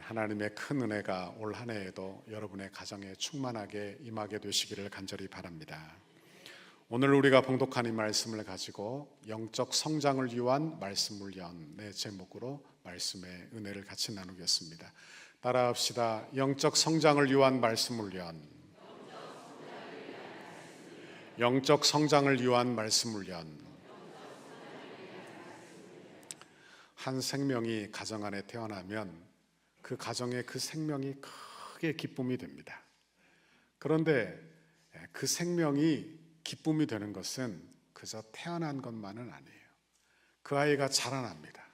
하나님의 큰 은혜가 올 한 해에도 여러분의 가정에 충만하게 임하게 되시기를 간절히 바랍니다. 오늘 우리가 봉독한 이 말씀을 가지고 영적 성장을 위한 말씀 훈련의 제목으로 말씀의 은혜를 같이 나누겠습니다. 따라합시다. 영적 성장을 위한 말씀 훈련. 영적 성장을 위한 말씀 훈련. 한 생명이 가정 안에 태어나면 그 가정에 그 생명이 크게 기쁨이 됩니다. 그런데 그 생명이 기쁨이 되는 것은 그저 태어난 것만은 아니에요. 그 아이가 자라납니다.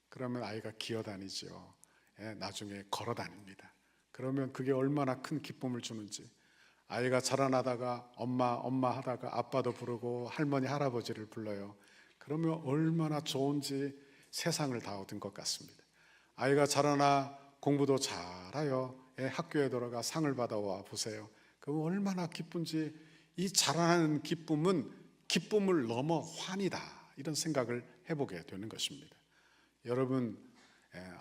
그러면 아이가 기어다니죠. 나중에 걸어다닙니다. 그러면 그게 얼마나 큰 기쁨을 주는지. 아이가 자라나다가 엄마 하다가 아빠도 부르고 할머니 할아버지를 불러요. 그러면 얼마나 좋은지 세상을 다 얻은 것 같습니다. 아이가 자라나 공부도 잘해요. 학교에 들어가 상을 받아와 보세요. 그럼 얼마나 기쁜지. 이 자라나는 기쁨은 기쁨을 넘어 환이다, 이런 생각을 해보게 되는 것입니다. 여러분,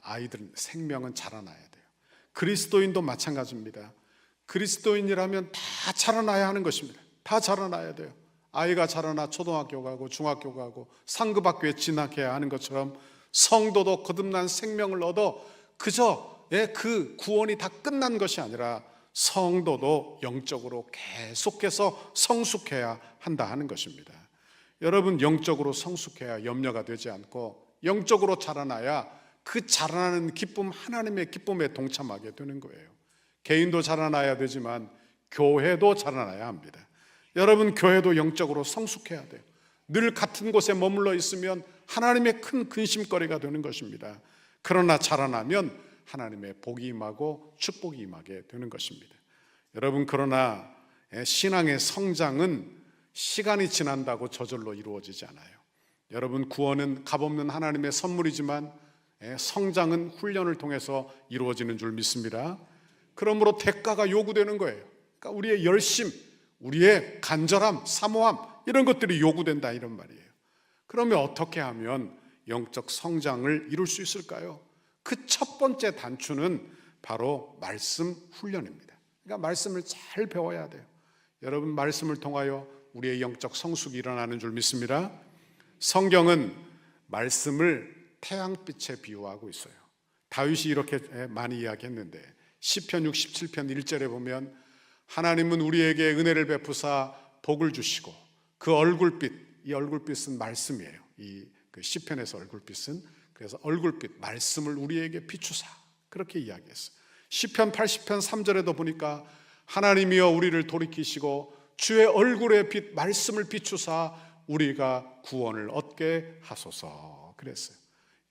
아이들은 생명은 자라나야 돼요. 그리스도인도 마찬가지입니다. 그리스도인이라면 다 자라나야 하는 것입니다. 다 자라나야 돼요. 아이가 자라나 초등학교 가고 중학교 가고 상급학교에 진학해야 하는 것처럼 성도도 거듭난 생명을 얻어 그저 그 구원이 다 끝난 것이 아니라 성도도 영적으로 계속해서 성숙해야 한다 하는 것입니다. 여러분, 영적으로 성숙해야 염려가 되지 않고 영적으로 자라나야 그 자라나는 기쁨, 하나님의 기쁨에 동참하게 되는 거예요. 개인도 자라나야 되지만 교회도 자라나야 합니다. 여러분, 교회도 영적으로 성숙해야 돼요. 늘 같은 곳에 머물러 있으면 하나님의 큰 근심거리가 되는 것입니다. 그러나 자라나면 하나님의 복이 임하고 축복이 임하게 되는 것입니다. 여러분, 그러나 신앙의 성장은 시간이 지난다고 저절로 이루어지지 않아요. 여러분, 구원은 값없는 하나님의 선물이지만 성장은 훈련을 통해서 이루어지는 줄 믿습니다. 그러므로 대가가 요구되는 거예요. 그러니까 우리의 열심, 우리의 간절함, 사모함, 이런 것들이 요구된다, 이런 말이에요. 그러면 어떻게 하면 영적 성장을 이룰 수 있을까요? 그 첫 번째 단추는 바로 말씀 훈련입니다. 그러니까 말씀을 잘 배워야 돼요. 여러분, 말씀을 통하여 우리의 영적 성숙이 일어나는 줄 믿습니다. 성경은 말씀을 태양빛에 비유하고 있어요. 다윗이 이렇게 많이 이야기했는데 시편 67편 1절에 보면 하나님은 우리에게 은혜를 베푸사 복을 주시고 그 얼굴빛, 이 얼굴빛은 말씀이에요. 이 시편에서 얼굴빛은, 그래서 얼굴빛, 말씀을 우리에게 비추사, 그렇게 이야기했어요. 시편 80편 3절에도 보니까 하나님이여 우리를 돌이키시고 주의 얼굴의 빛, 말씀을 비추사 우리가 구원을 얻게 하소서, 그랬어요.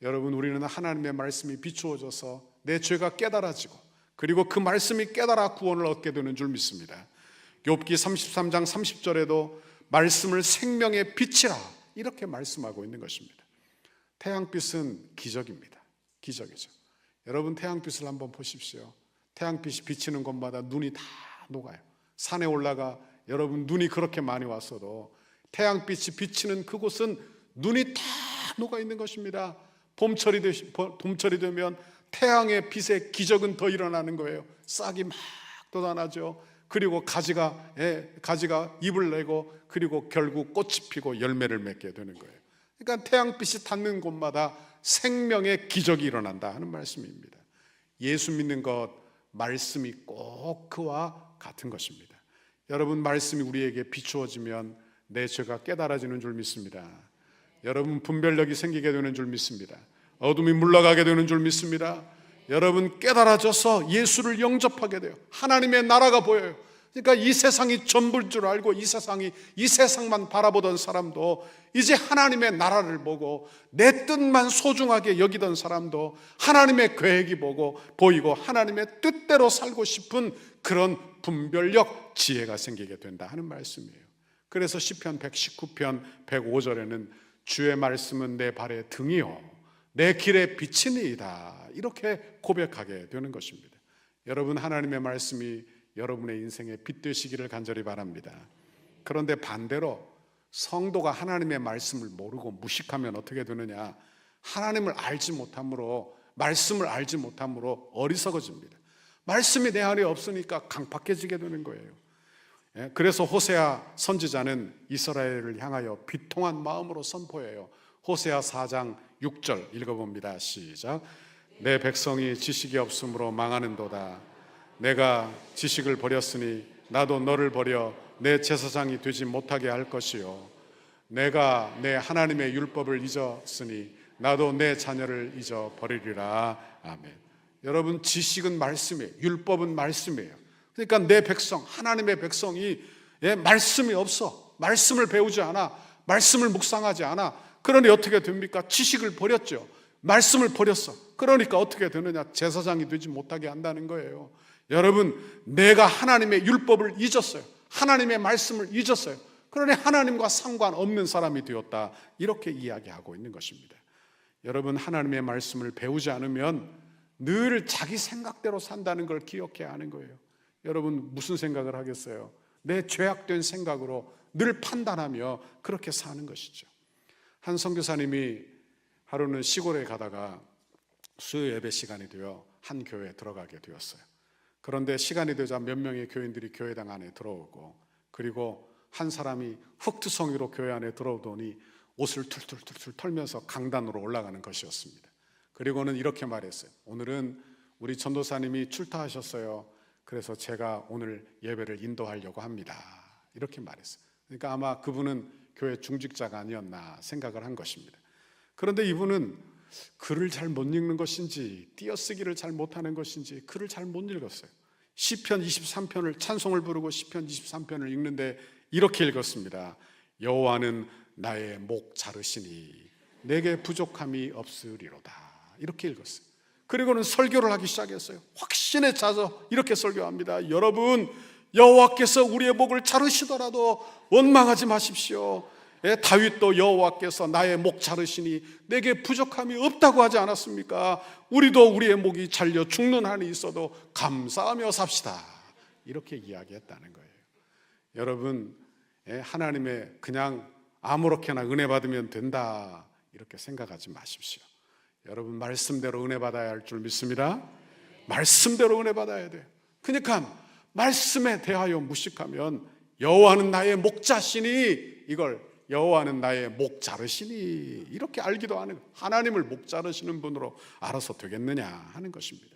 여러분, 우리는 하나님의 말씀이 비추어져서 내 죄가 깨달아지고 그리고 그 말씀이 깨달아 구원을 얻게 되는 줄 믿습니다. 욥기 33장 30절에도 말씀을 생명의 빛이라, 이렇게 말씀하고 있는 것입니다. 태양빛은 기적입니다. 기적이죠. 여러분, 태양빛을 한번 보십시오. 태양빛이 비치는 곳마다 눈이 다 녹아요. 산에 올라가 여러분, 눈이 그렇게 많이 왔어도 태양빛이 비치는 그곳은 눈이 다 녹아 있는 것입니다. 봄철이 되면 태양의 빛의 기적은 더 일어나는 거예요. 싹이 막 돋아나죠. 그리고 가지가 잎을 내고 그리고 결국 꽃이 피고 열매를 맺게 되는 거예요. 그러니까 태양빛이 닿는 곳마다 생명의 기적이 일어난다 하는 말씀입니다. 예수 믿는 것, 말씀이 꼭 그와 같은 것입니다. 여러분, 말씀이 우리에게 비추어지면 내 죄가 깨달아지는 줄 믿습니다. 여러분, 분별력이 생기게 되는 줄 믿습니다. 어둠이 물러가게 되는 줄 믿습니다. 여러분, 깨달아져서 예수를 영접하게 돼요. 하나님의 나라가 보여요. 그러니까 이 세상이 전부인 줄 알고 이 세상만 바라보던 사람도 이제 하나님의 나라를 보고 내 뜻만 소중하게 여기던 사람도 하나님의 계획이 보이고 하나님의 뜻대로 살고 싶은 그런 분별력, 지혜가 생기게 된다 하는 말씀이에요. 그래서 시편 119편 105절에는 주의 말씀은 내 발의 등이요 내 길의 빛이니이다, 이렇게 고백하게 되는 것입니다. 여러분, 하나님의 말씀이 여러분의 인생의 빛 되시기를 간절히 바랍니다. 그런데 반대로 성도가 하나님의 말씀을 모르고 무식하면 어떻게 되느냐? 하나님을 알지 못함으로 말씀을 알지 못함으로 어리석어집니다. 말씀이 내 안에 없으니까 강팍해지게 되는 거예요. 그래서 호세아 선지자는 이스라엘을 향하여 비통한 마음으로 선포해요. 호세아 4장 6절 읽어봅니다. 시작. 내 백성이 지식이 없으므로 망하는도다. 내가 지식을 버렸으니 나도 너를 버려 내 제사장이 되지 못하게 할 것이요, 내가 내 하나님의 율법을 잊었으니 나도 내 자녀를 잊어버리리라. 아멘. 여러분, 지식은 말씀이에요. 율법은 말씀이에요. 그러니까 내 백성, 하나님의 백성이 말씀이 없어, 말씀을 배우지 않아, 말씀을 묵상하지 않아. 그러니 어떻게 됩니까? 지식을 버렸죠. 말씀을 버렸어. 그러니까 어떻게 되느냐? 제사장이 되지 못하게 한다는 거예요. 여러분, 내가 하나님의 율법을 잊었어요. 하나님의 말씀을 잊었어요. 그러니 하나님과 상관없는 사람이 되었다, 이렇게 이야기하고 있는 것입니다. 여러분, 하나님의 말씀을 배우지 않으면 늘 자기 생각대로 산다는 걸 기억해야 하는 거예요. 여러분, 무슨 생각을 하겠어요? 내 죄악된 생각으로 늘 판단하며 그렇게 사는 것이죠. 한 선교사님이 하루는 시골에 가다가 수요 예배 시간이 되어 한 교회에 들어가게 되었어요. 그런데 시간이 되자 몇 명의 교인들이 교회당 안에 들어오고, 그리고 한 사람이 흙투성이로 교회 안에 들어오더니 옷을 툴툴툴툴 털면서 강단으로 올라가는 것이었습니다. 그리고는 이렇게 말했어요. 오늘은 우리 전도사님이 출타하셨어요. 그래서 제가 오늘 예배를 인도하려고 합니다. 이렇게 말했어요. 그러니까 아마 그분은 교회 중직자가 아니었나 생각을 한 것입니다. 그런데 이분은 글을 잘 못 읽는 것인지 띄어쓰기를 잘 못하는 것인지 글을 잘 못 읽었어요. 시편 23편을 찬송을 부르고 시편 23편을 읽는데 이렇게 읽었습니다. 여호와는 나의 목 자르시니 내게 부족함이 없으리로다. 이렇게 읽었어요. 그리고는 설교를 하기 시작했어요. 확신에 차서 이렇게 설교합니다. 여러분, 여호와께서 우리의 목을 자르시더라도 원망하지 마십시오. 다윗도 여호와께서 나의 목 자르시니 내게 부족함이 없다고 하지 않았습니까? 우리도 우리의 목이 잘려 죽는 한이 있어도 감사하며 삽시다. 이렇게 이야기했다는 거예요. 여러분, 하나님의 그냥 아무렇게나 은혜 받으면 된다, 이렇게 생각하지 마십시오. 여러분, 말씀대로 은혜 받아야 할 줄 믿습니다. 말씀대로 은혜 받아야 돼요. 그러니까 말씀에 대하여 무식하면 여호와는 나의 목자시니, 이걸 여호와는 나의 목 자르시니 이렇게 알기도 하는, 하나님을 목 자르시는 분으로 알아서 되겠느냐 하는 것입니다.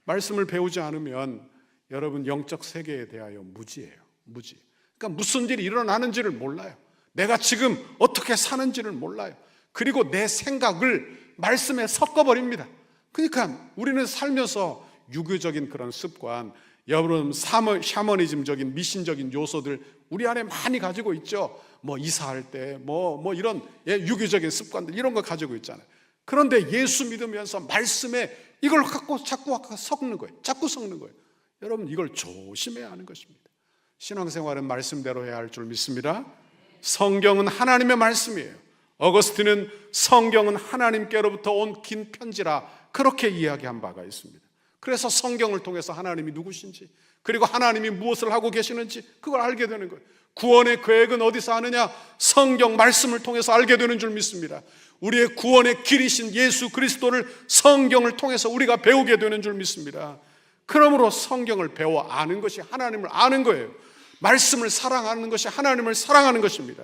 말씀을 배우지 않으면 여러분, 영적 세계에 대하여 무지예요. 무지. 그러니까 무슨 일이 일어나는지를 몰라요. 내가 지금 어떻게 사는지를 몰라요. 그리고 내 생각을 말씀에 섞어버립니다. 그러니까 우리는 살면서 유교적인 그런 습관, 여러분, 샤머니즘적인 미신적인 요소들 우리 안에 많이 가지고 있죠. 뭐 이사할 때 뭐 이런 유교적인 습관들, 이런 거 가지고 있잖아요. 그런데 예수 믿으면서 말씀에 이걸 갖고 자꾸 섞는 거예요. 자꾸 섞는 거예요. 여러분, 이걸 조심해야 하는 것입니다. 신앙생활은 말씀대로 해야 할 줄 믿습니다. 성경은 하나님의 말씀이에요. 어거스틴은 성경은 하나님께로부터 온 긴 편지라 그렇게 이야기한 바가 있습니다. 그래서 성경을 통해서 하나님이 누구신지, 그리고 하나님이 무엇을 하고 계시는지 그걸 알게 되는 거예요. 구원의 계획은 어디서 아느냐? 성경 말씀을 통해서 알게 되는 줄 믿습니다. 우리의 구원의 길이신 예수 그리스도를 성경을 통해서 우리가 배우게 되는 줄 믿습니다. 그러므로 성경을 배워 아는 것이 하나님을 아는 거예요. 말씀을 사랑하는 것이 하나님을 사랑하는 것입니다.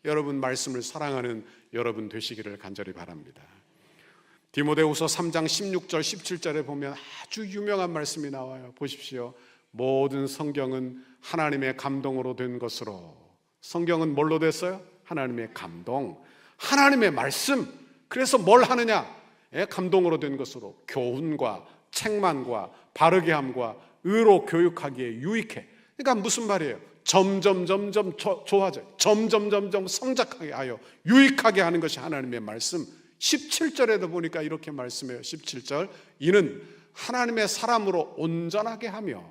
여러분, 말씀을 사랑하는 여러분 되시기를 간절히 바랍니다. 디모데후서 3장 16절 17절에 보면 아주 유명한 말씀이 나와요. 보십시오. 모든 성경은 하나님의 감동으로 된 것으로. 성경은 뭘로 됐어요? 하나님의 감동, 하나님의 말씀. 그래서 뭘 하느냐? 감동으로 된 것으로 교훈과 책망과 바르게 함과 의로 교육하기에 유익해. 그러니까 무슨 말이에요? 점점 좋아져요. 점점 성장하게 하여 유익하게 하는 것이 하나님의 말씀. 17절에도 보니까 이렇게 말씀해요. 17절, 이는 하나님의 사람으로 온전하게 하며,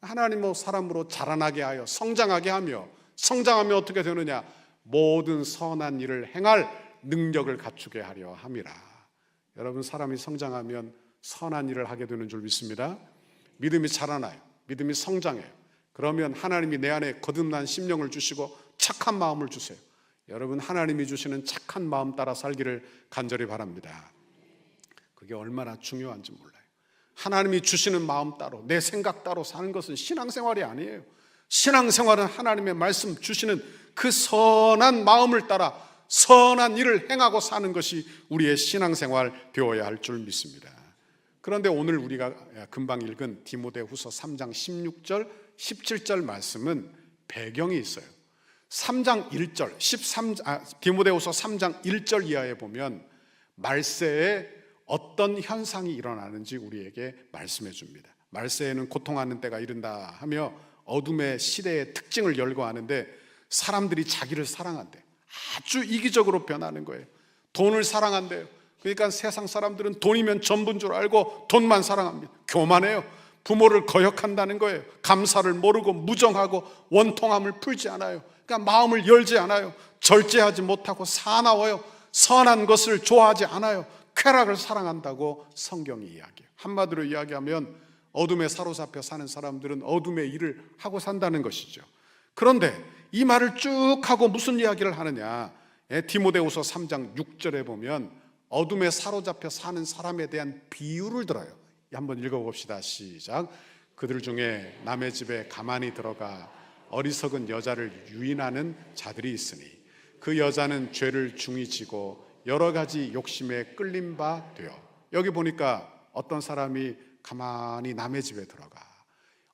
하나님의 사람으로 자라나게 하여 성장하게 하며, 성장하면 어떻게 되느냐? 모든 선한 일을 행할 능력을 갖추게 하려 함이라. 여러분, 사람이 성장하면 선한 일을 하게 되는 줄 믿습니다. 믿음이 자라나요. 믿음이 성장해요. 그러면 하나님이 내 안에 거듭난 심령을 주시고 착한 마음을 주세요. 여러분, 하나님이 주시는 착한 마음 따라 살기를 간절히 바랍니다. 그게 얼마나 중요한지 몰라요. 하나님이 주시는 마음 따로 내 생각 따로 사는 것은 신앙생활이 아니에요. 신앙생활은 하나님의 말씀 주시는 그 선한 마음을 따라 선한 일을 행하고 사는 것이 우리의 신앙생활 되어야 할 줄 믿습니다. 그런데 오늘 우리가 금방 읽은 디모데후서 3장 16절 17절 말씀은 배경이 있어요. 3장 1절 디모데후서 3장 1절 이하에 보면 말세에 어떤 현상이 일어나는지 우리에게 말씀해 줍니다. 말세에는 고통하는 때가 이른다 하며 어둠의 시대의 특징을 열거하는데 사람들이 자기를 사랑한대. 아주 이기적으로 변하는 거예요. 돈을 사랑한대요. 그러니까 세상 사람들은 돈이면 전부인 줄 알고 돈만 사랑합니다. 교만해요. 부모를 거역한다는 거예요. 감사를 모르고 무정하고 원통함을 풀지 않아요. 그러니까 마음을 열지 않아요. 절제하지 못하고 사나워요. 선한 것을 좋아하지 않아요. 쾌락을 사랑한다고 성경이 이야기해요. 한마디로 이야기하면 어둠에 사로잡혀 사는 사람들은 어둠의 일을 하고 산다는 것이죠. 그런데 이 말을 쭉 하고 무슨 이야기를 하느냐, 디모데후서 3장 6절에 보면 어둠에 사로잡혀 사는 사람에 대한 비유를 들어요. 한번 읽어봅시다. 시작. 그들 중에 남의 집에 가만히 들어가 어리석은 여자를 유인하는 자들이 있으니 그 여자는 죄를 중히 지고 여러 가지 욕심에 끌린 바 되어. 여기 보니까 어떤 사람이 가만히 남의 집에 들어가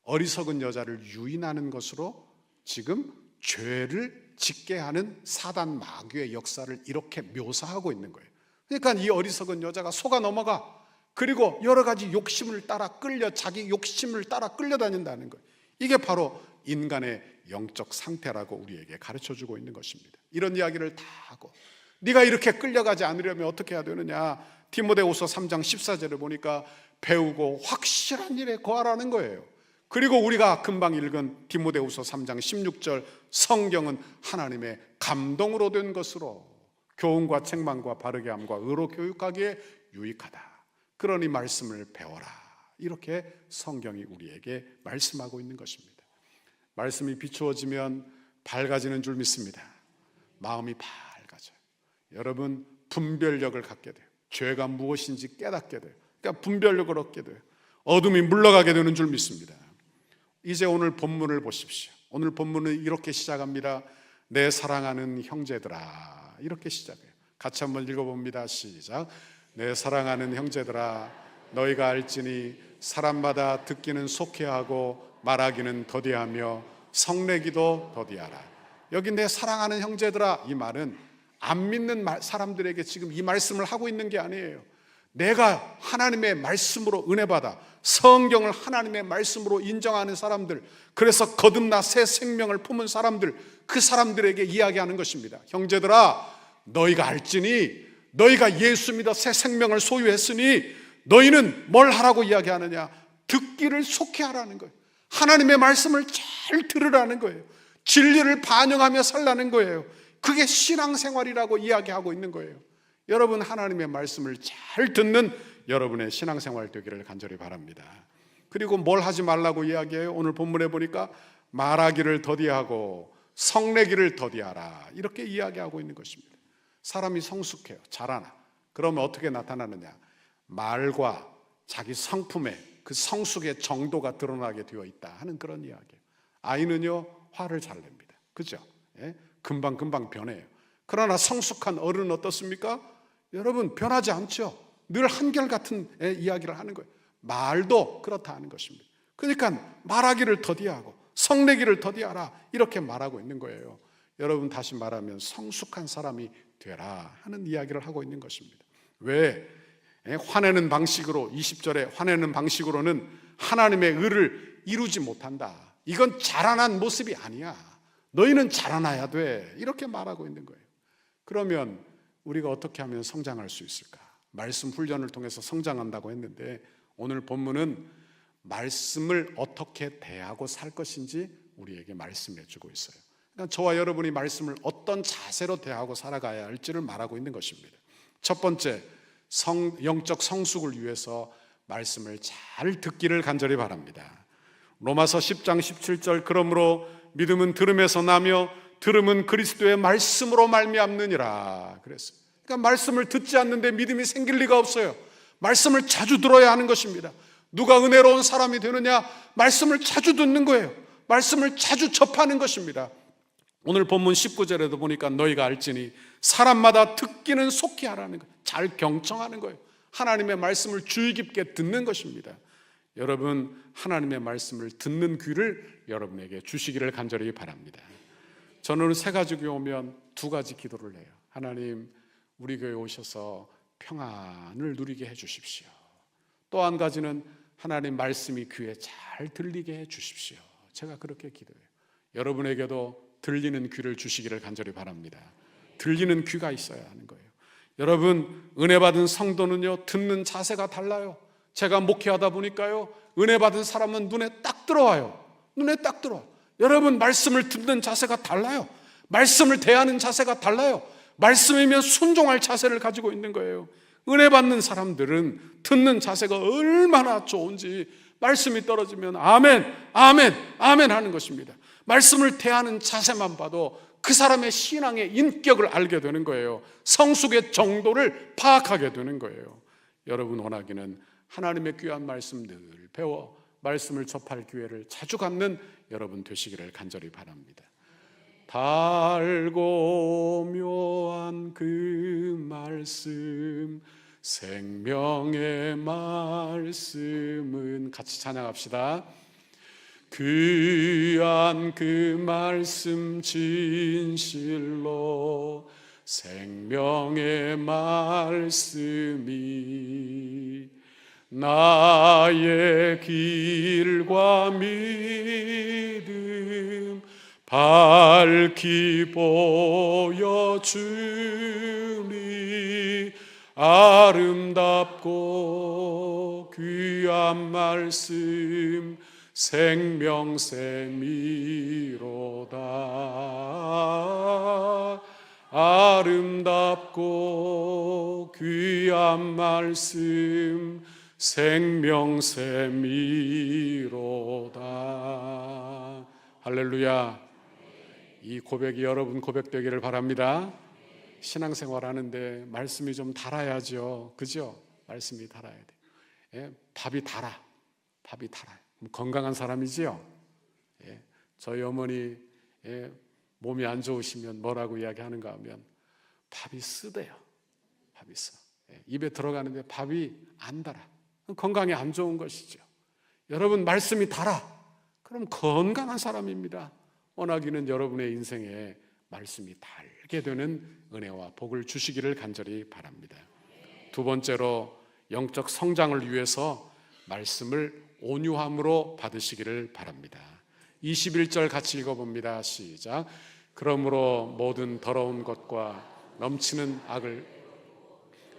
어리석은 여자를 유인하는 것으로 지금 죄를 짓게 하는 사단 마귀의 역사를 이렇게 묘사하고 있는 거예요. 그러니까 이 어리석은 여자가 속아 넘어가, 그리고 여러 가지 욕심을 따라 끌려, 자기 욕심을 따라 끌려다닌다는 거예요. 이게 바로 인간의 영적 상태라고 우리에게 가르쳐주고 있는 것입니다. 이런 이야기를 다 하고 네가 이렇게 끌려가지 않으려면 어떻게 해야 되느냐, 디모데후서 3장 14절을 보니까 배우고 확실한 일에 거하라는 거예요. 그리고 우리가 금방 읽은 디모데후서 3장 16절 성경은 하나님의 감동으로 된 것으로 교훈과 책망과 바르게 함과 의로 교육하기에 유익하다. 그러니 말씀을 배워라. 이렇게 성경이 우리에게 말씀하고 있는 것입니다. 말씀이 비추어지면 밝아지는 줄 믿습니다. 마음이 밝아져요. 여러분 분별력을 갖게 돼요. 죄가 무엇인지 깨닫게 돼요. 그러니까 분별력을 얻게 돼요. 어둠이 물러가게 되는 줄 믿습니다. 이제 오늘 본문을 보십시오. 오늘 본문은 이렇게 시작합니다. 내 사랑하는 형제들아. 이렇게 시작해요. 같이 한번 읽어봅니다. 시작. 내 사랑하는 형제들아, 너희가 알지니 사람마다 듣기는 속히하고 말하기는 더디하며 성내기도 더디하라. 여기 내 사랑하는 형제들아, 이 말은 안 믿는 사람들에게 지금 이 말씀을 하고 있는 게 아니에요. 내가 하나님의 말씀으로 은혜받아 성경을 하나님의 말씀으로 인정하는 사람들, 그래서 거듭나 새 생명을 품은 사람들, 그 사람들에게 이야기하는 것입니다. 형제들아, 너희가 알지니, 너희가 예수 믿어 새 생명을 소유했으니 너희는 뭘 하라고 이야기하느냐, 듣기를 속히 하라는 거예요. 하나님의 말씀을 잘 들으라는 거예요. 진리를 반영하며 살라는 거예요. 그게 신앙생활이라고 이야기하고 있는 거예요. 여러분 하나님의 말씀을 잘 듣는 여러분의 신앙생활 되기를 간절히 바랍니다. 그리고 뭘 하지 말라고 이야기해요? 오늘 본문에 보니까 말하기를 더디하고 성내기를 더디하라, 이렇게 이야기하고 있는 것입니다. 사람이 성숙해요. 자라나. 그러면 어떻게 나타나느냐, 말과 자기 성품의 그 성숙의 정도가 드러나게 되어 있다 하는 그런 이야기예요. 아이는요 화를 잘 냅니다. 그죠? 예? 금방 변해요. 그러나 성숙한 어른은 어떻습니까? 여러분 변하지 않죠. 늘 한결같은 이야기를 하는 거예요. 말도 그렇다 하는 것입니다. 그러니까 말하기를 더디하고 성내기를 더디하라, 이렇게 말하고 있는 거예요. 여러분 다시 말하면 성숙한 사람이 되라 하는 이야기를 하고 있는 것입니다. 왜? 화내는 방식으로, 20절에 화내는 방식으로는 하나님의 의를 이루지 못한다. 이건 자라난 모습이 아니야. 너희는 자라나야 돼. 이렇게 말하고 있는 거예요. 그러면 우리가 어떻게 하면 성장할 수 있을까? 말씀 훈련을 통해서 성장한다고 했는데 오늘 본문은 말씀을 어떻게 대하고 살 것인지 우리에게 말씀해 주고 있어요. 그러니까 저와 여러분이 말씀을 어떤 자세로 대하고 살아가야 할지를 말하고 있는 것입니다. 첫 번째, 영적 성숙을 위해서 말씀을 잘 듣기를 간절히 바랍니다. 로마서 10장 17절 그러므로 믿음은 들음에서 나며 들음은 그리스도의 말씀으로 말미암느니라 그랬어요. 그러니까 말씀을 듣지 않는데 믿음이 생길 리가 없어요. 말씀을 자주 들어야 하는 것입니다. 누가 은혜로운 사람이 되느냐? 말씀을 자주 듣는 거예요. 말씀을 자주 접하는 것입니다. 오늘 본문 19절에도 보니까 너희가 알지니 사람마다 듣기는 속히 하라는 거예요. 잘 경청하는 거예요. 하나님의 말씀을 주의 깊게 듣는 것입니다. 여러분, 하나님의 말씀을 듣는 귀를 여러분에게 주시기를 간절히 바랍니다. 저는 새 가지 교회 오면 두 가지 기도를 해요. 하나님, 우리 교회에 오셔서 평안을 누리게 해 주십시오. 또 한 가지는 하나님 말씀이 귀에 잘 들리게 해 주십시오. 제가 그렇게 기도해요. 여러분에게도 들리는 귀를 주시기를 간절히 바랍니다. 들리는 귀가 있어야 하는 거예요. 여러분, 은혜 받은 성도는요, 듣는 자세가 달라요. 제가 목회하다 보니까요, 은혜 받은 사람은 눈에 딱 들어와요. 눈에 딱 들어와. 여러분, 말씀을 듣는 자세가 달라요. 말씀을 대하는 자세가 달라요. 말씀이면 순종할 자세를 가지고 있는 거예요. 은혜 받는 사람들은 듣는 자세가 얼마나 좋은지 말씀이 떨어지면 아멘, 아멘, 아멘 하는 것입니다. 말씀을 대하는 자세만 봐도 그 사람의 신앙의 인격을 알게 되는 거예요. 성숙의 정도를 파악하게 되는 거예요. 여러분 원하기는 하나님의 귀한 말씀 늘 배워 말씀을 접할 기회를 자주 갖는 여러분 되시기를 간절히 바랍니다. 달고 묘한 그 말씀, 생명의 말씀은 같이 찬양합시다. 귀한 그 말씀 진실로 생명의 말씀이 나의 길과 믿음 밝히 보여주니 아름답고 귀한 말씀 생명샘이로다. 아름답고 귀한 말씀 생명샘이로다. 할렐루야. 이 고백이 여러분 고백되기를 바랍니다. 신앙생활 하는데 말씀이 좀 달아야죠. 그죠? 말씀이 달아야 돼. 예? 밥이 달아. 밥이 달아요. 건강한 사람이지요. 예? 저희 어머니 몸이 안 좋으시면 뭐라고 이야기하는가 하면 밥이 쓰대요. 밥이 써. 입에 들어가는데 밥이 안 달아. 건강에 안 좋은 것이죠. 여러분 말씀이 달아. 그럼 건강한 사람입니다. 원하기는 여러분의 인생에 말씀이 달게 되는 은혜와 복을 주시기를 간절히 바랍니다. 두 번째로 영적 성장을 위해서 말씀을 온유함으로 받으시기를 바랍니다. 21절 같이 읽어봅니다. 시작. 그러므로 모든 더러운 것과 넘치는 악을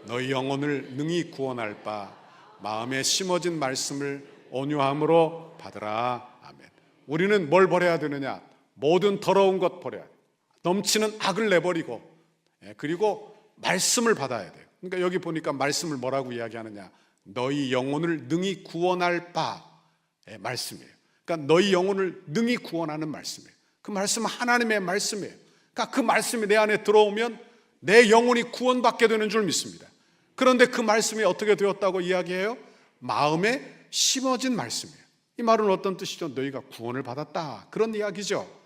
너희 영혼을 능히 구원할 바 마음에 심어진 말씀을 온유함으로 받으라. 아멘. 우리는 뭘 버려야 되느냐? 모든 더러운 것 버려야 돼요. 넘치는 악을 내버리고 그리고 말씀을 받아야 돼요. 그러니까 여기 보니까 말씀을 뭐라고 이야기하느냐? 너희 영혼을 능히 구원할 바 말씀이에요. 그러니까 너희 영혼을 능히 구원하는 말씀이에요. 그 말씀은 하나님의 말씀이에요. 그러니까 그 말씀이 내 안에 들어오면 내 영혼이 구원받게 되는 줄 믿습니다. 그런데 그 말씀이 어떻게 되었다고 이야기해요? 마음에 심어진 말씀이에요. 이 말은 어떤 뜻이죠? 너희가 구원을 받았다, 그런 이야기죠.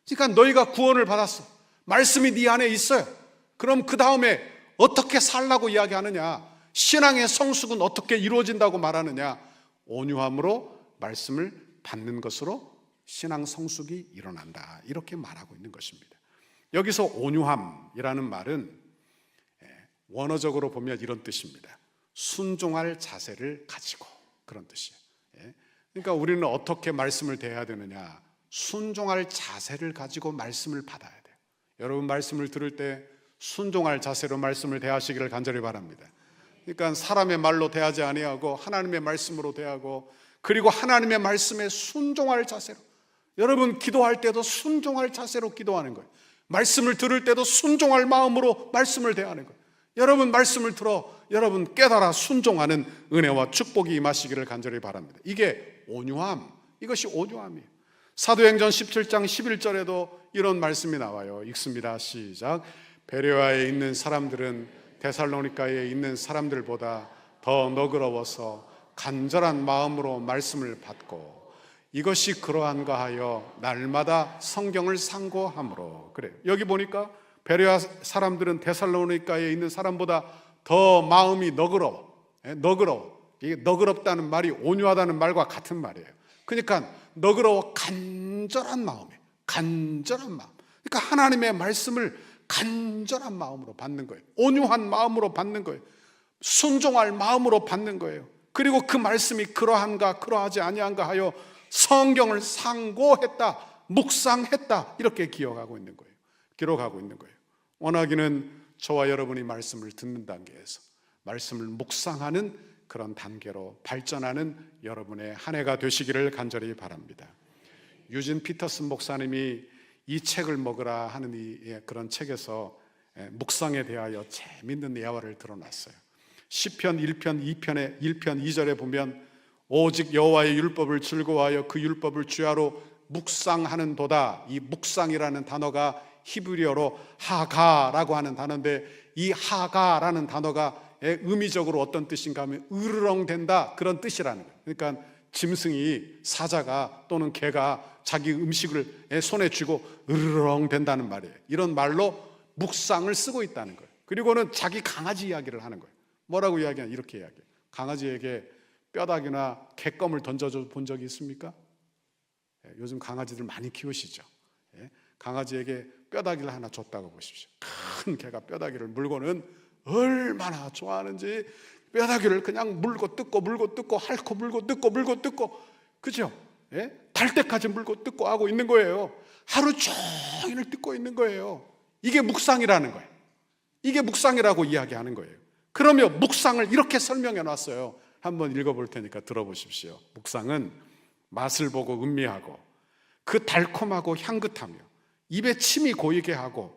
그러니까 너희가 구원을 받았어. 말씀이 네 안에 있어요. 그럼 그 다음에 어떻게 살라고 이야기하느냐? 신앙의 성숙은 어떻게 이루어진다고 말하느냐? 온유함으로 말씀을 받는 것으로 신앙 성숙이 일어난다, 이렇게 말하고 있는 것입니다. 여기서 온유함이라는 말은 원어적으로 보면 이런 뜻입니다. 순종할 자세를 가지고, 그런 뜻이에요. 그러니까 우리는 어떻게 말씀을 대해야 되느냐? 순종할 자세를 가지고 말씀을 받아야 돼요. 여러분 말씀을 들을 때 순종할 자세로 말씀을 대하시기를 간절히 바랍니다. 그러니까 사람의 말로 대하지 아니하고 하나님의 말씀으로 대하고, 그리고 하나님의 말씀에 순종할 자세로. 여러분 기도할 때도 순종할 자세로 기도하는 거예요. 말씀을 들을 때도 순종할 마음으로 말씀을 대하는 거예요. 여러분 말씀을 들어 여러분 깨달아 순종하는 은혜와 축복이 임하시기를 간절히 바랍니다. 이게 온유함, 이것이 온유함이에요. 사도행전 17장 11절에도 이런 말씀이 나와요. 읽습니다. 시작. 베레아에 있는 사람들은 데살로니가에 있는 사람들보다 더 너그러워서 간절한 마음으로 말씀을 받고 이것이 그러한가 하여 날마다 성경을 상고함으로. 그래, 여기 보니까 베레아 사람들은 데살로니가에 있는 사람보다 더 마음이 너그러워. 이게 너그럽다는 말이 온유하다는 말과 같은 말이에요. 그러니까 너그러워, 간절한 마음이에요. 간절한 마음. 그러니까 하나님의 말씀을 간절한 마음으로 받는 거예요. 온유한 마음으로 받는 거예요. 순종할 마음으로 받는 거예요. 그리고 그 말씀이 그러한가 그러하지 아니한가 하여 성경을 상고했다, 묵상했다, 이렇게 기록하고 있는 거예요. 원하기는 저와 여러분이 말씀을 듣는 단계에서 말씀을 묵상하는 그런 단계로 발전하는 여러분의 한 해가 되시기를 간절히 바랍니다. 유진 피터슨 목사님이 이 책을 먹으라 하는 그런 책에서 묵상에 대하여 재밌는 예화를 들어놨어요. 시편 1편 2절에 보면 오직 여호와의 율법을 즐거워하여 그 율법을 주야로 묵상하는 도다. 이 묵상이라는 단어가 히브리어로 하가라고 하는 단어인데, 이 하가라는 단어가 의미적으로 어떤 뜻인가 하면 으르렁댄다, 그런 뜻이라는 거예요. 그러니까 짐승이, 사자가 또는 개가 자기 음식을 손에 쥐고 으르렁댄다는 말이에요. 이런 말로 묵상을 쓰고 있다는 거예요. 그리고는 자기 강아지 이야기를 하는 거예요. 뭐라고 이야기하냐, 이렇게 이야기해요. 강아지에게 뼈다귀나 갯껌을 던져줘 본 적이 있습니까? 요즘 강아지들 많이 키우시죠. 강아지에게 뼈다귀를 하나 줬다고 보십시오. 큰 개가 뼈다귀를 물고는 얼마나 좋아하는지 뼈다귀를 그냥 물고 뜯고 핥고 물고 뜯고, 그죠? 달 때까지 물고 뜯고 하고 있는 거예요. 하루 종일 뜯고 있는 거예요. 이게 묵상이라는 거예요. 이게 묵상이라고 이야기하는 거예요. 그러면 묵상을 이렇게 설명해 놨어요. 한번 읽어볼 테니까 들어보십시오. 묵상은 맛을 보고 음미하고 그 달콤하고 향긋하며 입에 침이 고이게 하고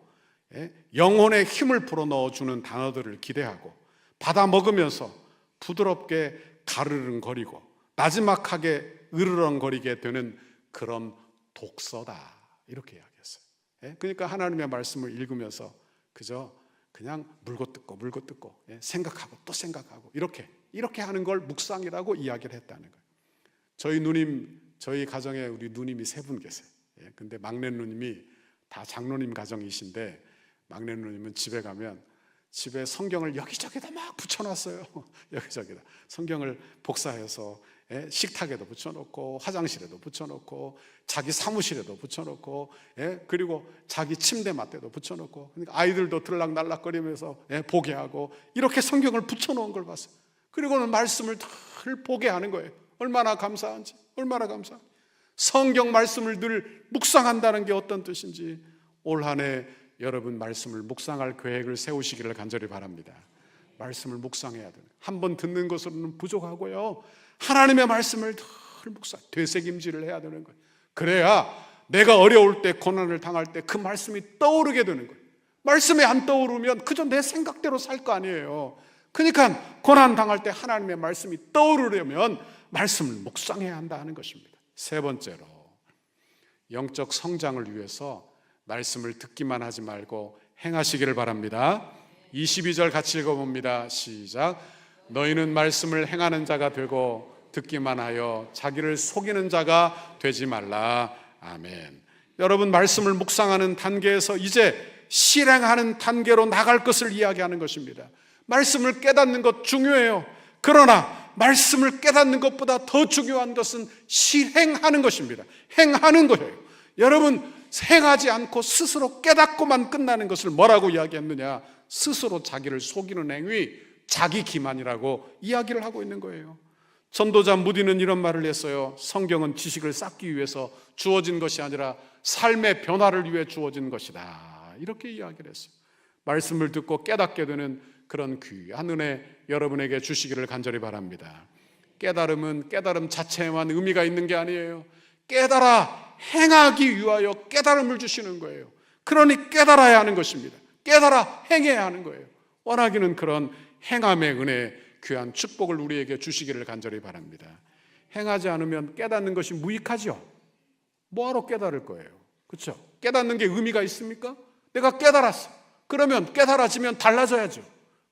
영혼에 힘을 불어넣어주는 단어들을 기대하고 받아 먹으면서 부드럽게 가르릉거리고 나지막하게 으르렁거리게 되는 그런 독서다, 이렇게 이야기했어요. 그러니까 하나님의 말씀을 읽으면서 그냥 물고 뜯고 생각하고 또 생각하고 이렇게 하는 걸 묵상이라고 이야기를 했다는 거예요. 저희 가정에 우리 누님이 3분 계세요. 근데 막내 누님이 다 장로님 가정이신데, 막내 누님은 집에 가면 집에 성경을 여기저기다 막 붙여놨어요. 여기저기다 성경을 복사해서 식탁에도 붙여놓고 화장실에도 붙여놓고 자기 사무실에도 붙여놓고 그리고 자기 침대 맡에도 붙여놓고, 그러니까 아이들도 들락날락거리면서 보게 하고 이렇게 성경을 붙여놓은 걸 봤어요. 그리고는 말씀을 늘 보게 하는 거예요. 얼마나 감사한지. 성경 말씀을 늘 묵상한다는 게 어떤 뜻인지 올 한 해 여러분 말씀을 묵상할 계획을 세우시기를 간절히 바랍니다. 말씀을 묵상해야 돼요. 한번 듣는 것으로는 부족하고요, 하나님의 말씀을 늘 되새김질을 해야 되는 거예요. 그래야 내가 어려울 때, 고난을 당할 때 그 말씀이 떠오르게 되는 거예요. 말씀이 안 떠오르면 그저 내 생각대로 살 거 아니에요. 그러니까 고난 당할 때 하나님의 말씀이 떠오르려면 말씀을 묵상해야 한다 하는 것입니다. 3번째로, 영적 성장을 위해서 말씀을 듣기만 하지 말고 행하시기를 바랍니다. 22절 같이 읽어봅니다. 시작. 너희는 말씀을 행하는 자가 되고 듣기만 하여 자기를 속이는 자가 되지 말라. 아멘. 여러분, 말씀을 묵상하는 단계에서 이제 실행하는 단계로 나갈 것을 이야기하는 것입니다. 말씀을 깨닫는 것 중요해요. 그러나 말씀을 깨닫는 것보다 더 중요한 것은 실행하는 것입니다. 행하는 거예요. 여러분, 행하지 않고 스스로 깨닫고만 끝나는 것을 뭐라고 이야기했느냐? 스스로 자기를 속이는 행위, 자기 기만이라고 이야기를 하고 있는 거예요. 전도자 무디는 이런 말을 했어요. 성경은 지식을 쌓기 위해서 주어진 것이 아니라 삶의 변화를 위해 주어진 것이다, 이렇게 이야기를 했어요. 말씀을 듣고 깨닫게 되는 그런 귀한 은혜 여러분에게 주시기를 간절히 바랍니다. 깨달음은 깨달음 자체에만 의미가 있는 게 아니에요. 깨달아 행하기 위하여 깨달음을 주시는 거예요. 그러니 깨달아야 하는 것입니다. 깨달아 행해야 하는 거예요. 원하기는 그런 행함의 은혜, 귀한 축복을 우리에게 주시기를 간절히 바랍니다. 행하지 않으면 깨닫는 것이 무익하죠. 뭐하러 깨달을 거예요? 그렇죠? 깨닫는 게 의미가 있습니까? 내가 깨달았어. 그러면 깨달아지면 달라져야죠.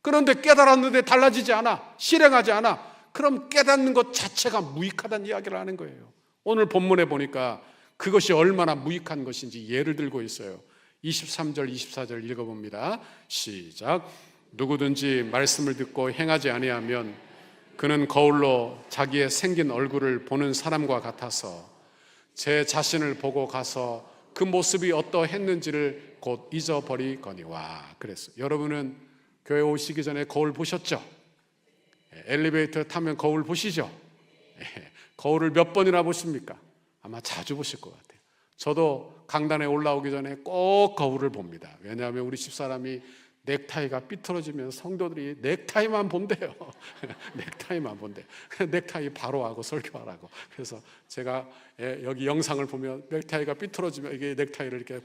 그런데 깨달았는데 달라지지 않아, 실행하지 않아. 그럼 깨닫는 것 자체가 무익하다는 이야기를 하는 거예요. 오늘 본문에 보니까 그것이 얼마나 무익한 것인지 예를 들고 있어요. 23절 24절 읽어봅니다. 시작. 누구든지 말씀을 듣고 행하지 아니하면 그는 거울로 자기의 생긴 얼굴을 보는 사람과 같아서 제 자신을 보고 가서 그 모습이 어떠했는지를 곧 잊어버리거니와. 그랬어요. 여러분은 교회 오시기 전에 거울 보셨죠? 엘리베이터 타면 거울 보시죠? 거울을 몇 번이나 보십니까? 아마 자주 보실 것 같아요. 저도 강단에 올라오기 전에 꼭 거울을 봅니다. 왜냐하면 우리 집사람이 넥타이가 삐뚤어지면 성도들이 넥타이만 본대요. 넥타이만 본대. 넥타이 바로 하고 설교하라고. 그래서 제가 여기 영상을 보면 넥타이가 삐뚤어지면 이게 넥타이를 이렇게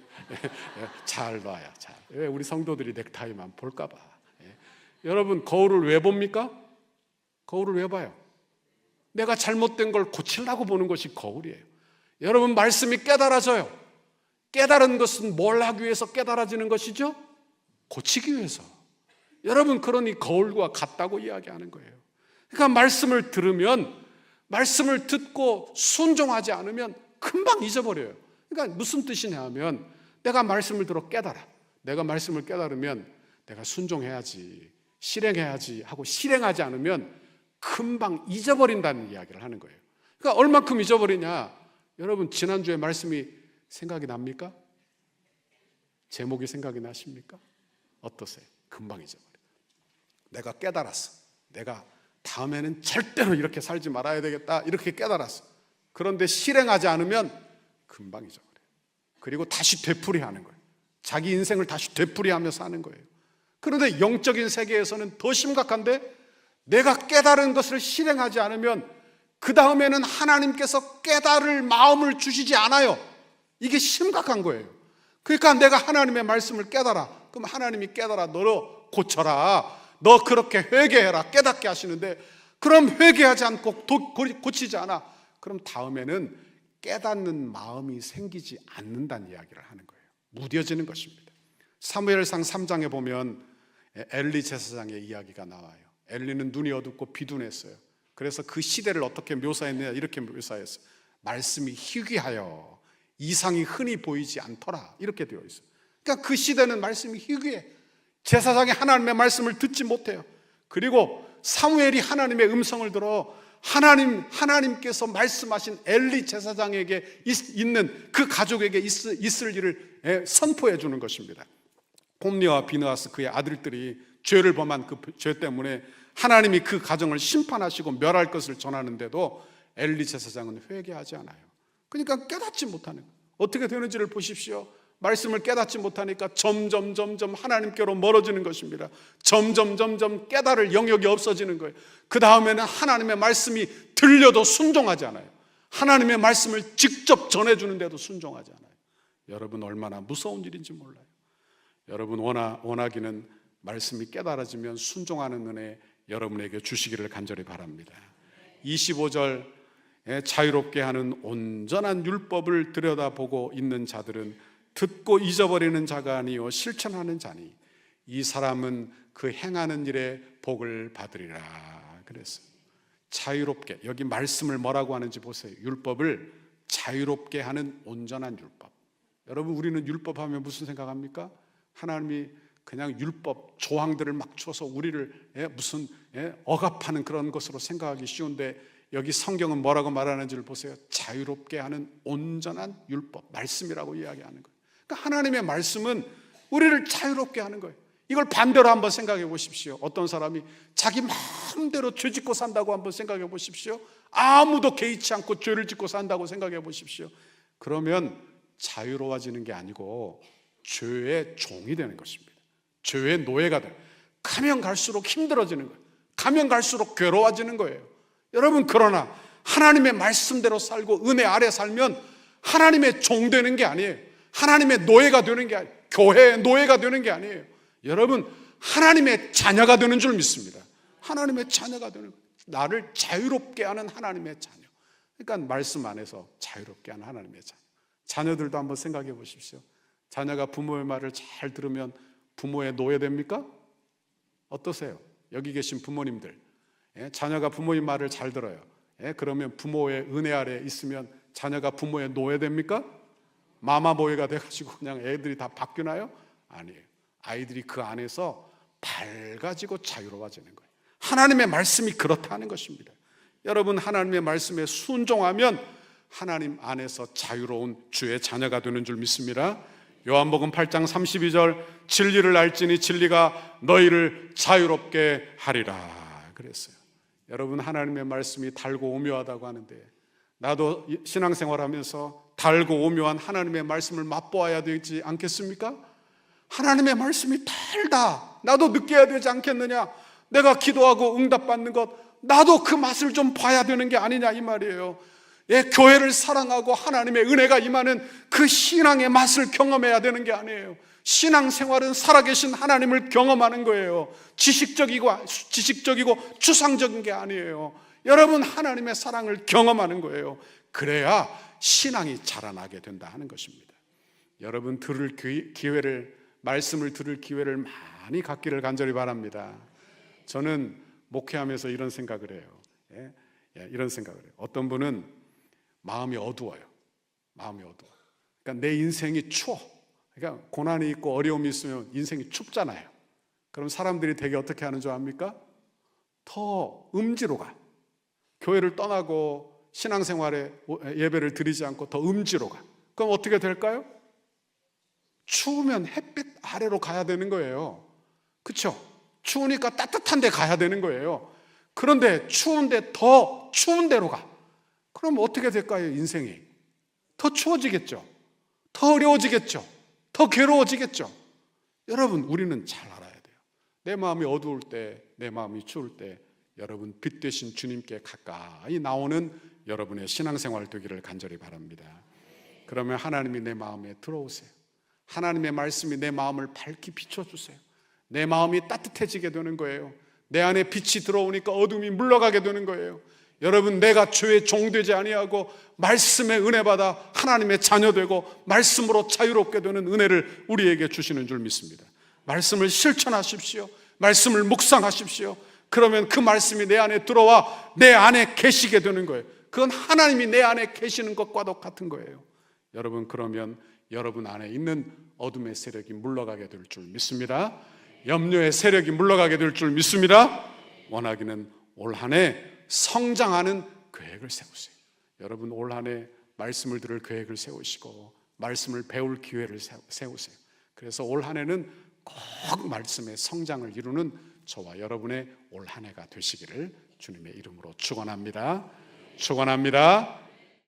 잘 놔요. 잘. 왜 우리 성도들이 넥타이만 볼까 봐. 여러분 거울을 왜 봅니까? 거울을 왜 봐요? 내가 잘못된 걸 고치려고 보는 것이 거울이에요. 여러분 말씀이 깨달아져요. 깨달은 것은 뭘 하기 위해서 깨달아지는 것이죠? 고치기 위해서. 여러분 그러니 거울과 같다고 이야기하는 거예요. 그러니까 말씀을 들으면, 말씀을 듣고 순종하지 않으면 금방 잊어버려요. 그러니까 무슨 뜻이냐 하면 내가 말씀을 들어 깨달아. 내가 말씀을 깨달으면 내가 순종해야지, 실행해야지 하고 실행하지 않으면 금방 잊어버린다는 이야기를 하는 거예요. 그러니까 얼만큼 잊어버리냐. 여러분 지난주에 말씀이 생각이 납니까? 제목이 생각이 나십니까? 어떠세요? 금방 잊어버려요. 내가 깨달았어. 내가 다음에는 절대로 이렇게 살지 말아야 되겠다 이렇게 깨달았어. 그런데 실행하지 않으면 금방 잊어버려요. 그리고 다시 되풀이하는 거예요. 자기 인생을 다시 되풀이하며 사는 거예요. 그런데 영적인 세계에서는 더 심각한데, 내가 깨달은 것을 실행하지 않으면 그 다음에는 하나님께서 깨달을 마음을 주시지 않아요. 이게 심각한 거예요. 그러니까 내가 하나님의 말씀을 깨달아. 그럼 하나님이 깨달아. 너로 고쳐라. 너 그렇게 회개해라. 깨닫게 하시는데, 그럼 회개하지 않고 고치지 않아. 그럼 다음에는 깨닫는 마음이 생기지 않는다는 이야기를 하는 거예요. 무뎌지는 것입니다. 사무엘상 3장에 보면 엘리 제사장의 이야기가 나와요. 엘리는 눈이 어둡고 비둔했어요. 그래서 그 시대를 어떻게 묘사했느냐, 이렇게 묘사했어요. 말씀이 희귀하여 이상이 흔히 보이지 않더라, 이렇게 되어 있어요. 그러니까 그 시대는 말씀이 희귀해. 제사장이 하나님의 말씀을 듣지 못해요. 그리고 사무엘이 하나님의 음성을 들어 하나님께서 말씀하신 엘리 제사장에게 있는 그 가족에게 있을 일을 선포해 주는 것입니다. 홈리와 비느하스 그의 아들들이 죄를 범한 그 죄 때문에 하나님이 그 가정을 심판하시고 멸할 것을 전하는데도 엘리 제사장은 회개하지 않아요. 그러니까 깨닫지 못하는 거예요. 어떻게 되는지를 보십시오. 말씀을 깨닫지 못하니까 점점 하나님께로 멀어지는 것입니다. 점점 깨달을 영역이 없어지는 거예요. 그 다음에는 하나님의 말씀이 들려도 순종하지 않아요. 하나님의 말씀을 직접 전해주는데도 순종하지 않아요. 여러분 얼마나 무서운 일인지 몰라요. 여러분 원하기는 말씀이 깨달아지면 순종하는 은혜 여러분에게 주시기를 간절히 바랍니다. 25절 자유롭게 하는 온전한 율법을 들여다보고 있는 자들은 듣고 잊어버리는 자가 아니요 실천하는 자니 이 사람은 그 행하는 일에 복을 받으리라 그랬어요. 자유롭게, 여기 말씀을 뭐라고 하는지 보세요. 율법을 자유롭게 하는 온전한 율법. 여러분 우리는 율법하면 무슨 생각합니까? 하나님이 그냥 율법 조항들을 막 줘서 우리를 무슨 억압하는 그런 것으로 생각하기 쉬운데, 여기 성경은 뭐라고 말하는지를 보세요. 자유롭게 하는 온전한 율법, 말씀이라고 이야기하는 거예요. 그러니까 하나님의 말씀은 우리를 자유롭게 하는 거예요. 이걸 반대로 한번 생각해 보십시오. 어떤 사람이 자기 마음대로 죄 짓고 산다고 한번 생각해 보십시오. 아무도 개의치 않고 죄를 짓고 산다고 생각해 보십시오. 그러면 자유로워지는 게 아니고 죄의 종이 되는 것입니다. 죄의 노예가 돼요. 가면 갈수록 힘들어지는 거예요. 가면 갈수록 괴로워지는 거예요. 여러분 그러나 하나님의 말씀대로 살고 은혜 아래 살면 하나님의 종 되는 게 아니에요. 하나님의 노예가 되는 게 아니에요. 교회의 노예가 되는 게 아니에요. 여러분 하나님의 자녀가 되는 줄 믿습니다. 하나님의 자녀가 되는 거예요. 나를 자유롭게 하는 하나님의 자녀. 그러니까 말씀 안에서 자유롭게 하는 하나님의 자녀. 자녀들도 한번 생각해 보십시오. 자녀가 부모의 말을 잘 들으면 부모의 노예 됩니까? 어떠세요? 여기 계신 부모님들, 자녀가 부모님 말을 잘 들어요. 그러면 부모의 은혜 아래 있으면 자녀가 부모의 노예 됩니까? 마마보이가 돼가지고 그냥 애들이 다 바뀌나요? 아니에요. 아이들이 그 안에서 밝아지고 자유로워지는 거예요. 하나님의 말씀이 그렇다는 것입니다. 여러분, 하나님의 말씀에 순종하면 하나님 안에서 자유로운 주의 자녀가 되는 줄 믿습니다. 요한복음 8장 32절, 진리를 알지니 진리가 너희를 자유롭게 하리라 그랬어요. 여러분, 하나님의 말씀이 달고 오묘하다고 하는데 나도 신앙생활하면서 달고 오묘한 하나님의 말씀을 맛보아야 되지 않겠습니까? 하나님의 말씀이 달다, 나도 느껴야 되지 않겠느냐? 내가 기도하고 응답받는 것, 나도 그 맛을 좀 봐야 되는 게 아니냐 이 말이에요. 교회를 사랑하고 하나님의 은혜가 임하는 그 신앙의 맛을 경험해야 되는 게 아니에요. 신앙생활은 살아계신 하나님을 경험하는 거예요. 지식적이고 추상적인 게 아니에요. 여러분, 하나님의 사랑을 경험하는 거예요. 그래야 신앙이 자라나게 된다 하는 것입니다. 여러분, 말씀을 들을 기회를 많이 갖기를 간절히 바랍니다. 저는 목회하면서 이런 생각을 해요. 이런 생각을 해요. 어떤 분은 마음이 어두워요. 그러니까 내 인생이 추워. 그러니까 고난이 있고 어려움이 있으면 인생이 춥잖아요. 그럼 사람들이 되게 어떻게 하는 줄 압니까? 더 음지로 가. 교회를 떠나고 신앙생활에 예배를 드리지 않고 더 음지로 가. 그럼 어떻게 될까요? 추우면 햇빛 아래로 가야 되는 거예요. 그렇죠? 추우니까 따뜻한 데 가야 되는 거예요. 그런데 추운데 더 추운 데로 가. 그럼 어떻게 될까요? 인생이 더 추워지겠죠. 더 어려워지겠죠. 더 괴로워지겠죠. 여러분, 우리는 잘 알아야 돼요. 내 마음이 어두울 때, 내 마음이 추울 때 여러분, 빛 되신 주님께 가까이 나오는 여러분의 신앙생활 되기를 간절히 바랍니다. 그러면 하나님이 내 마음에 들어오세요. 하나님의 말씀이 내 마음을 밝게 비춰주세요. 내 마음이 따뜻해지게 되는 거예요. 내 안에 빛이 들어오니까 어둠이 물러가게 되는 거예요. 여러분, 내가 죄의 종되지 아니하고 말씀에 은혜 받아 하나님의 자녀 되고 말씀으로 자유롭게 되는 은혜를 우리에게 주시는 줄 믿습니다. 말씀을 실천하십시오. 말씀을 묵상하십시오. 그러면 그 말씀이 내 안에 들어와 내 안에 계시게 되는 거예요. 그건 하나님이 내 안에 계시는 것과도 같은 거예요. 여러분, 그러면 여러분 안에 있는 어둠의 세력이 물러가게 될 줄 믿습니다. 염려의 세력이 물러가게 될 줄 믿습니다. 원하기는 올 한 해 성장하는 계획을 세우세요. 여러분, 올 한 해 말씀을 들을 계획을 세우시고 말씀을 배울 기회를 세우세요. 그래서 올 한 해는 꼭 말씀의 성장을 이루는 저와 여러분의 올 한 해가 되시기를 주님의 이름으로 축원합니다. 축원합니다.